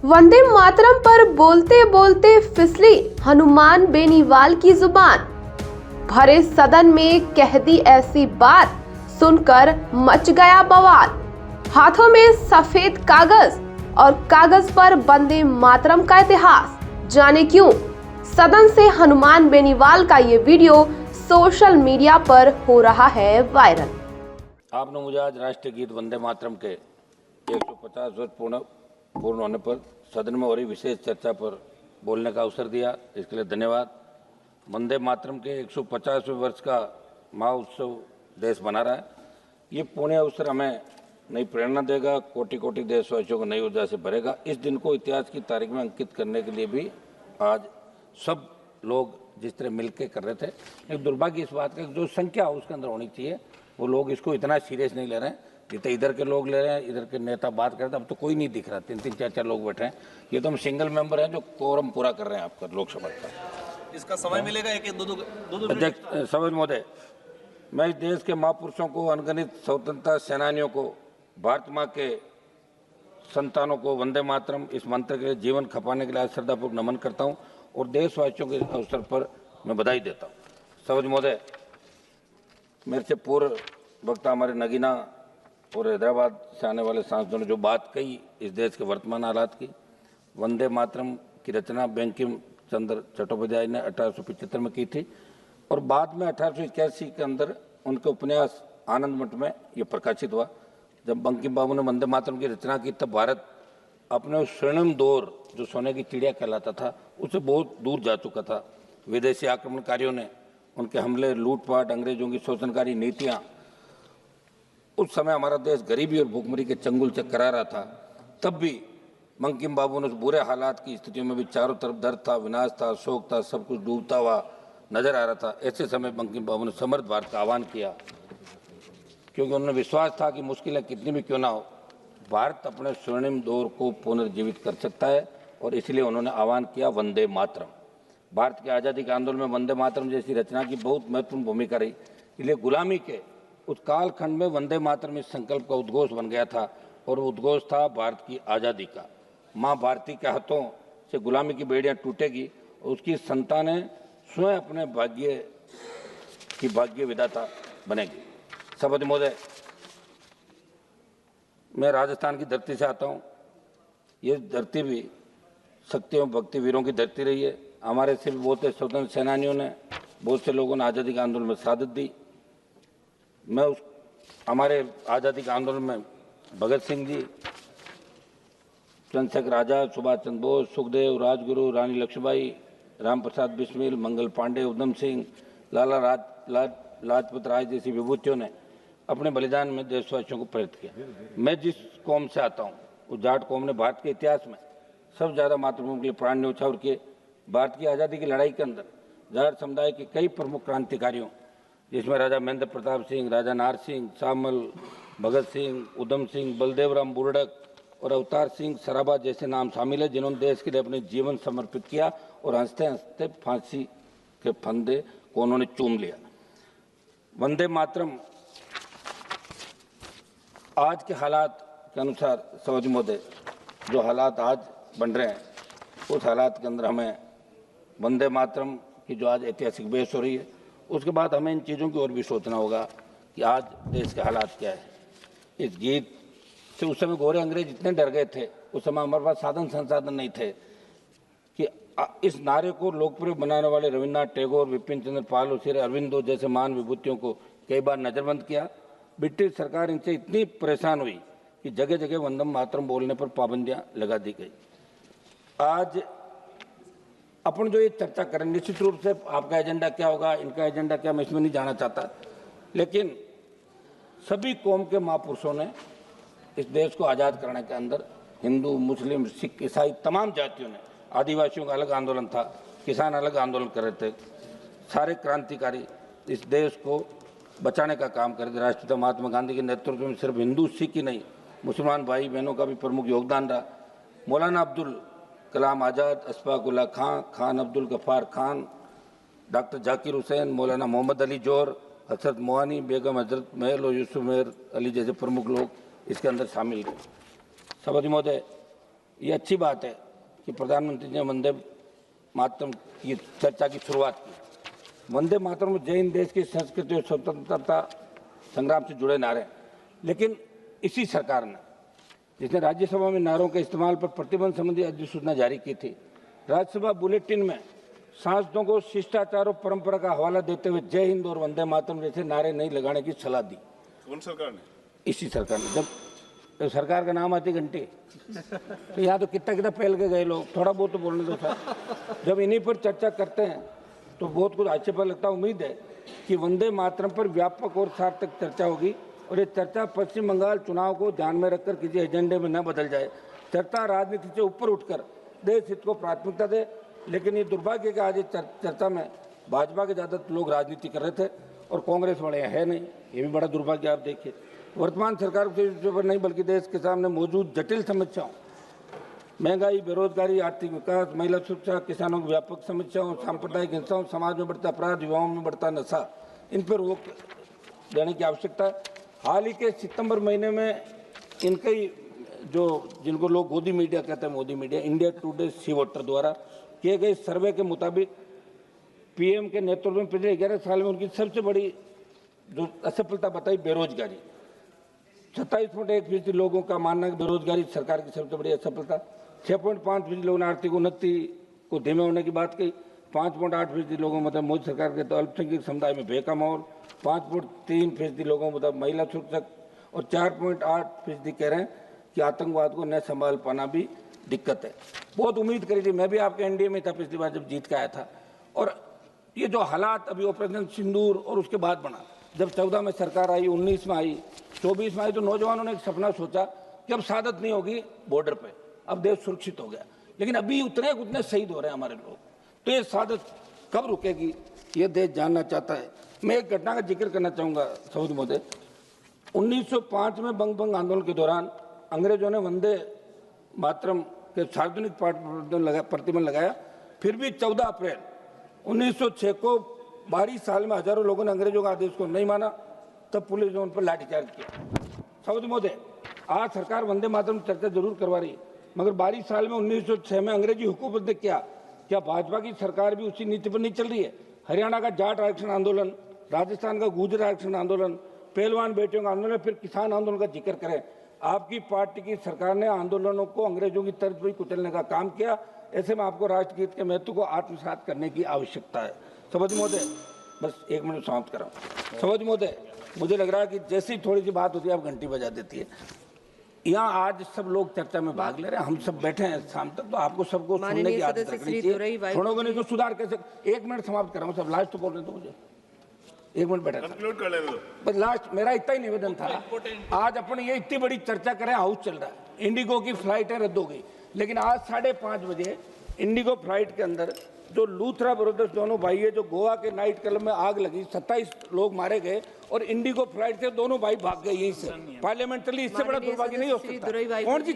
वंदे मातरम पर बोलते बोलते फिसली हनुमान बेनीवाल की जुबान। भरे सदन में कह दी ऐसी बात, सुनकर मच गया बवाल। हाथों में सफेद कागज और कागज पर वंदे मातरम का इतिहास। जाने क्यों सदन से हनुमान बेनीवाल का ये वीडियो सोशल मीडिया पर हो रहा है वायरल। आपने मुझे आज राष्ट्रीय गीत वंदे मातरम के 150 वर्ष पूर्ण होने पर सदन में हो रही विशेष चर्चा पर बोलने का अवसर दिया, इसके लिए धन्यवाद। वंदे मातरम के 150वें वर्ष का महोत्सव देश मना रहा है। ये पुण्य अवसर हमें नई प्रेरणा देगा, कोटि कोटि देशवासियों को नई ऊर्जा से भरेगा। इस दिन को इतिहास की तारीख में अंकित करने के लिए भी आज सब लोग जिस तरह मिलकर कर रहे थे, एक दुर्भाग्य इस बात का जो संख्या उसके अंदर होनी चाहिए, वो लोग इसको इतना सीरियस नहीं ले रहे हैं जितने इधर के लोग ले रहे हैं। इधर के नेता बात कर रहे थे, अब तो कोई नहीं दिख रहा, 3-3, 4-4 लोग बैठे हैं। ये तो हम सिंगल मेंबर हैं जो कोरम पूरा कर रहे हैं आपका लोकसभा का। इसका समय मिलेगा एक दो अध्यक्ष सभापति महोदय, मैं इस देश के महापुरुषों को, अनगिनत स्वतंत्रता सेनानियों को, भारत माँ के संतानों को वंदे मातरम इस मंत्र के लिए जीवन खपाने के लिए श्रद्धापूर्वक नमन करता हूँ और देशवासियों के अवसर पर मैं बधाई देता हूँ। सभापति महोदय, मेरे से पूर्व वक्ता हमारे नगीना और हैदराबाद से आने वाले सांसदों ने जो बात कही इस देश के वर्तमान हालात की, वंदे मातरम की रचना बंकिम चंद्र चट्टोपाध्याय ने 1875 में की थी और बाद में 1881 के अंदर उनके उपन्यास आनंद मठ में ये प्रकाशित हुआ। जब बंकिम बाबू ने वंदे मातरम की रचना की तब भारत अपने उस स्वर्णिम दौर जो सोने की चिड़िया कहलाता था उससे बहुत दूर जा चुका था। विदेशी आक्रमणकारियों ने उनके हमले, लूटपाट, अंग्रेजों की शोषणकारी नीतियाँ, उस समय हमारा देश गरीबी और भूखमरी के चंगुल से करा रहा था। तब भी बंकिम बाबू ने उस बुरे हालात की स्थितियों में भी चारों तरफ दर्द था, विनाश था, शोक था, सब कुछ डूबता हुआ नजर आ रहा था। ऐसे समय बंकिम बाबू ने समर्थ भारत का आह्वान किया, क्योंकि उन्होंने विश्वास था कि मुश्किलें कितनी भी क्यों ना हो, भारत अपने स्वर्णिम दौर को पुनर्जीवित कर सकता है और इसलिए उन्होंने आह्वान किया वंदे मातरम। भारत की आज़ादी के आंदोलन में वंदे मातरम जैसी रचना की बहुत महत्वपूर्ण भूमिका रही। इसलिए गुलामी के उस कालखंड में वंदे मातरम इस संकल्प का उद्घोष बन गया था और वो उद्घोष था भारत की आज़ादी का। माँ भारती के हाथों से गुलामी की बेड़ियाँ टूटेगी और उसकी संतानें स्वयं अपने भाग्य विधाता बनेगी। सभापति महोदय, मैं राजस्थान की धरती से आता हूँ। ये धरती भी शक्ति एवं भक्ति वीरों की धरती रही है। हमारे से भी बहुत से स्वतंत्र सेनानियों ने, बहुत से लोगों ने आज़ादी के आंदोलन में शहादत दी। मैं हमारे आज़ादी के आंदोलन में भगत सिंह जी, चंद्रशेखर आजाद, सुभाष चंद्र बोस, सुखदेव, राजगुरु, रानी लक्ष्मीबाई, राम प्रसाद बिस्मिल, मंगल पांडे, उधम सिंह, लाला लाजपत राय जैसी विभूतियों ने अपने बलिदान में देशवासियों को प्रेरित किया। मैं जिस कौम से आता हूँ उस जाट कौम ने भारत के इतिहास में सबसे ज़्यादा मातृभूमि के लिए प्राण न्यौछावर किए। भारत की आज़ादी की लड़ाई के अंदर जाट समुदाय के कई प्रमुख क्रांतिकारियों, जिसमें राजा महेंद्र प्रताप सिंह, राजा नार सिंह, शामल, भगत सिंह, उधम सिंह, बलदेव राम बुर्डक और अवतार सिंह सराबा जैसे नाम शामिल है, जिन्होंने देश के लिए अपने जीवन समर्पित किया और हंसते हंसते फांसी के फंदे को उन्होंने चूम लिया। वंदे मातरम आज के हालात के अनुसार, सभापति महोदय, जो हालात आज बन रहे हैं उस हालात के अंदर हमें वंदे मातरम की जो आज ऐतिहासिक बहस हो रही है उसके बाद हमें इन चीज़ों की ओर भी सोचना होगा कि आज देश के हालात क्या है। इस गीत से उस समय गोरे अंग्रेज इतने डर गए थे, उस समय हमारे पास साधन संसाधन नहीं थे कि इस नारे को लोकप्रिय बनाने वाले रविन्द्रनाथ टैगोर, विपिन चंद्र पाल और श्री अरविंदो जैसे महान विभूतियों को कई बार नजरबंद किया। ब्रिटिश सरकार इनसे इतनी परेशान हुई कि जगह जगह वंदे मातरम बोलने पर पाबंदियां लगा दी गई। आज अपन जो ये चर्चा करें, निश्चित रूप से आपका एजेंडा क्या होगा, इनका एजेंडा क्या, मैं इसमें नहीं जाना चाहता, लेकिन सभी कौम के महापुरुषों ने इस देश को आज़ाद कराने के अंदर हिंदू, मुस्लिम, सिख, ईसाई तमाम जातियों ने, आदिवासियों का अलग आंदोलन था, किसान अलग आंदोलन कर रहे थे, सारे क्रांतिकारी इस देश को बचाने का काम कर रहे थे। राष्ट्रपिता महात्मा गांधी के नेतृत्व में सिर्फ हिंदू, सिख ही नहीं, मुसलमान भाई बहनों का भी प्रमुख योगदान रहा। मौलाना अब्दुल कलाम आज़ाद, अशफाक उल्लाह खां, खान अब्दुल गफ्फार खान, डॉक्टर जाकिर हुसैन, मौलाना मोहम्मद अली जोर, हजरत मोहानी बेगम, हजरत महल और यूसुफ मेहर अली जैसे प्रमुख लोग इसके अंदर शामिल थे। सभापति महोदय, ये अच्छी बात है कि प्रधानमंत्री ने वंदे मातरम की चर्चा की शुरुआत की। वंदे मातरम जय हिंद देश की संस्कृति और स्वतंत्रता संग्राम से जुड़े नारे, लेकिन इसी सरकार ने, जिसने राज्यसभा में नारों के इस्तेमाल पर प्रतिबंध संबंधी अधिसूचना जारी की थी, राज्यसभा बुलेटिन में सांसदों को शिष्टाचार और परंपरा का हवाला देते हुए जय हिंद और वंदे मातरम जैसे नारे नहीं लगाने की सलाह दी। कौन सरकार ने? इसी सरकार ने। जब सरकार का नाम आती घंटी, तो यहाँ तो कितना पहल के गए लोग, थोड़ा बहुत तो बोलने दो था। जब इन्हीं पर चर्चा करते हैं तो बहुत कुछ आक्षेप लगता है। उम्मीद है कि वंदे मातरम पर व्यापक और सार्थक चर्चा होगी और ये चर्चा पश्चिम बंगाल चुनाव को ध्यान में रखकर किसी एजेंडे में न बदल जाए। चर्चा राजनीति से ऊपर उठकर देश हित को प्राथमिकता दे, लेकिन ये दुर्भाग्य कि आज इस चर्चा में भाजपा के ज़्यादा लोग राजनीति कर रहे थे और कांग्रेस वाले है नहीं। ये भी बड़ा दुर्भाग्य। आप देखिए, वर्तमान सरकार के पर नहीं बल्कि देश के सामने मौजूद जटिल समस्याओं, महंगाई, बेरोजगारी, आर्थिक विकास, महिला सुरक्षा, किसानों की व्यापक समस्याओं, सांप्रदायिक हिंसाओं, समाज में बढ़ता अपराध, युवाओं में बढ़ता नशा, इन पर रोक देने की आवश्यकता है। हाल ही के सितंबर महीने में इनके जो जिनको लोग गोदी मीडिया कहते हैं, मोदी मीडिया, इंडिया टुडे सी वोटर द्वारा किए गए सर्वे के मुताबिक पीएम के नेतृत्व में पिछले 11 साल में उनकी सबसे बड़ी जो असफलता बताई बेरोजगारी। 27.1% लोगों का मानना है कि बेरोजगारी सरकार की सबसे बड़ी असफलता। 6.5% लोगों ने आर्थिक उन्नति को धीमे होने की बात कही। 5.8% लोगों मतलब मोदी सरकार के तो अल्पसंख्यक समुदाय में भय का माहौल। 5.3% लोगों मतलब महिला सुरक्षा और 4.8% कह रहे हैं कि आतंकवाद को न संभाल पाना भी दिक्कत है। बहुत उम्मीद करी थी, मैं भी आपके एनडीए में था पिछली बार जब जीत के आया था, और ये जो हालात अभी ऑपरेशन सिंदूर और उसके बाद बना, जब 14 में सरकार आई, 19 में आई, 24 में आई, तो नौजवानों ने एक सपना सोचा कि अब शहादत नहीं होगी बॉर्डर पे, अब देश सुरक्षित हो गया। लेकिन अभी उतने शहीद हो रहे हैं हमारे लोग, तो ये शहादत कब रुकेगी, ये देश जानना चाहता है। मैं एक घटना का जिक्र करना चाहूँगा सऊद महोदय। 1905 में बंग आंदोलन के दौरान अंग्रेजों ने वंदे मातरम के सार्वजनिक प्रतिबंध लगाया। फिर भी 14 अप्रैल 1906 को 12 साल में हजारों लोगों ने अंग्रेजों के आदेश को नहीं माना, तब पुलिस ने उन पर लाठीचार्ज किया। सऊद महोदय, आज सरकार वंदे मातरम चर्चा जरूर करवा रही है, मगर 12 साल में 1906 में अंग्रेजी हुकूमत ने क्या भाजपा की सरकार भी उसी नीति पर नहीं चल रही है? हरियाणा का जाट आरक्षण आंदोलन, राजस्थान का गुर्जर आरक्षण आंदोलन, पहलवान बेटियों का आंदोलन, फिर किसान आंदोलन का जिक्र करें। आपकी पार्टी की सरकार ने आंदोलनों को अंग्रेजों की तर्ज पर कुचलने का काम किया। ऐसे में आपको राष्ट्रगीत के महत्व को आत्मसात करने की आवश्यकता है। सभापति महोदय, बस 1 मिनट समाप्त कराऊं। सभापति महोदय, मुझे लग रहा है कि जैसे ही थोड़ी सी बात होती है आप घंटी बजा देती है। यहाँ आज सब लोग चर्चा में भाग ले रहे हैं, हम सब बैठे हैं शाम तक, तो आपको सबको सुनने की आदत रखनी चाहिए। सुनोगे नहीं तो सुधार कैसे? 1 मिनट समाप्त कराऊं, सब लास्ट तो बोलने दो मुझे। 1 मिनट बैठा कंक्लूड कर लेने दो। बस लास्ट मेरा इतना ही निवेदन था। आज अपन ये इतनी बड़ी चर्चा करें, हाउस चल रहा है, इंडिगो की फ्लाइटें रद्द हो गई, लेकिन आज 5:30 बजे इंडिगो फ्लाइट के अंदर जो लूथरा ब्रदर्स दोनों भाई है, जो गोवा के नाइट क्लब में आग लगी, 27 लोग मारे गए और इंडिगो फ्लाइट से दोनों भाई भाग गए यहीं से। पार्लियामेंट चली, इससे बड़ा दुर्भाग्य नहीं हो सकता। कौन सी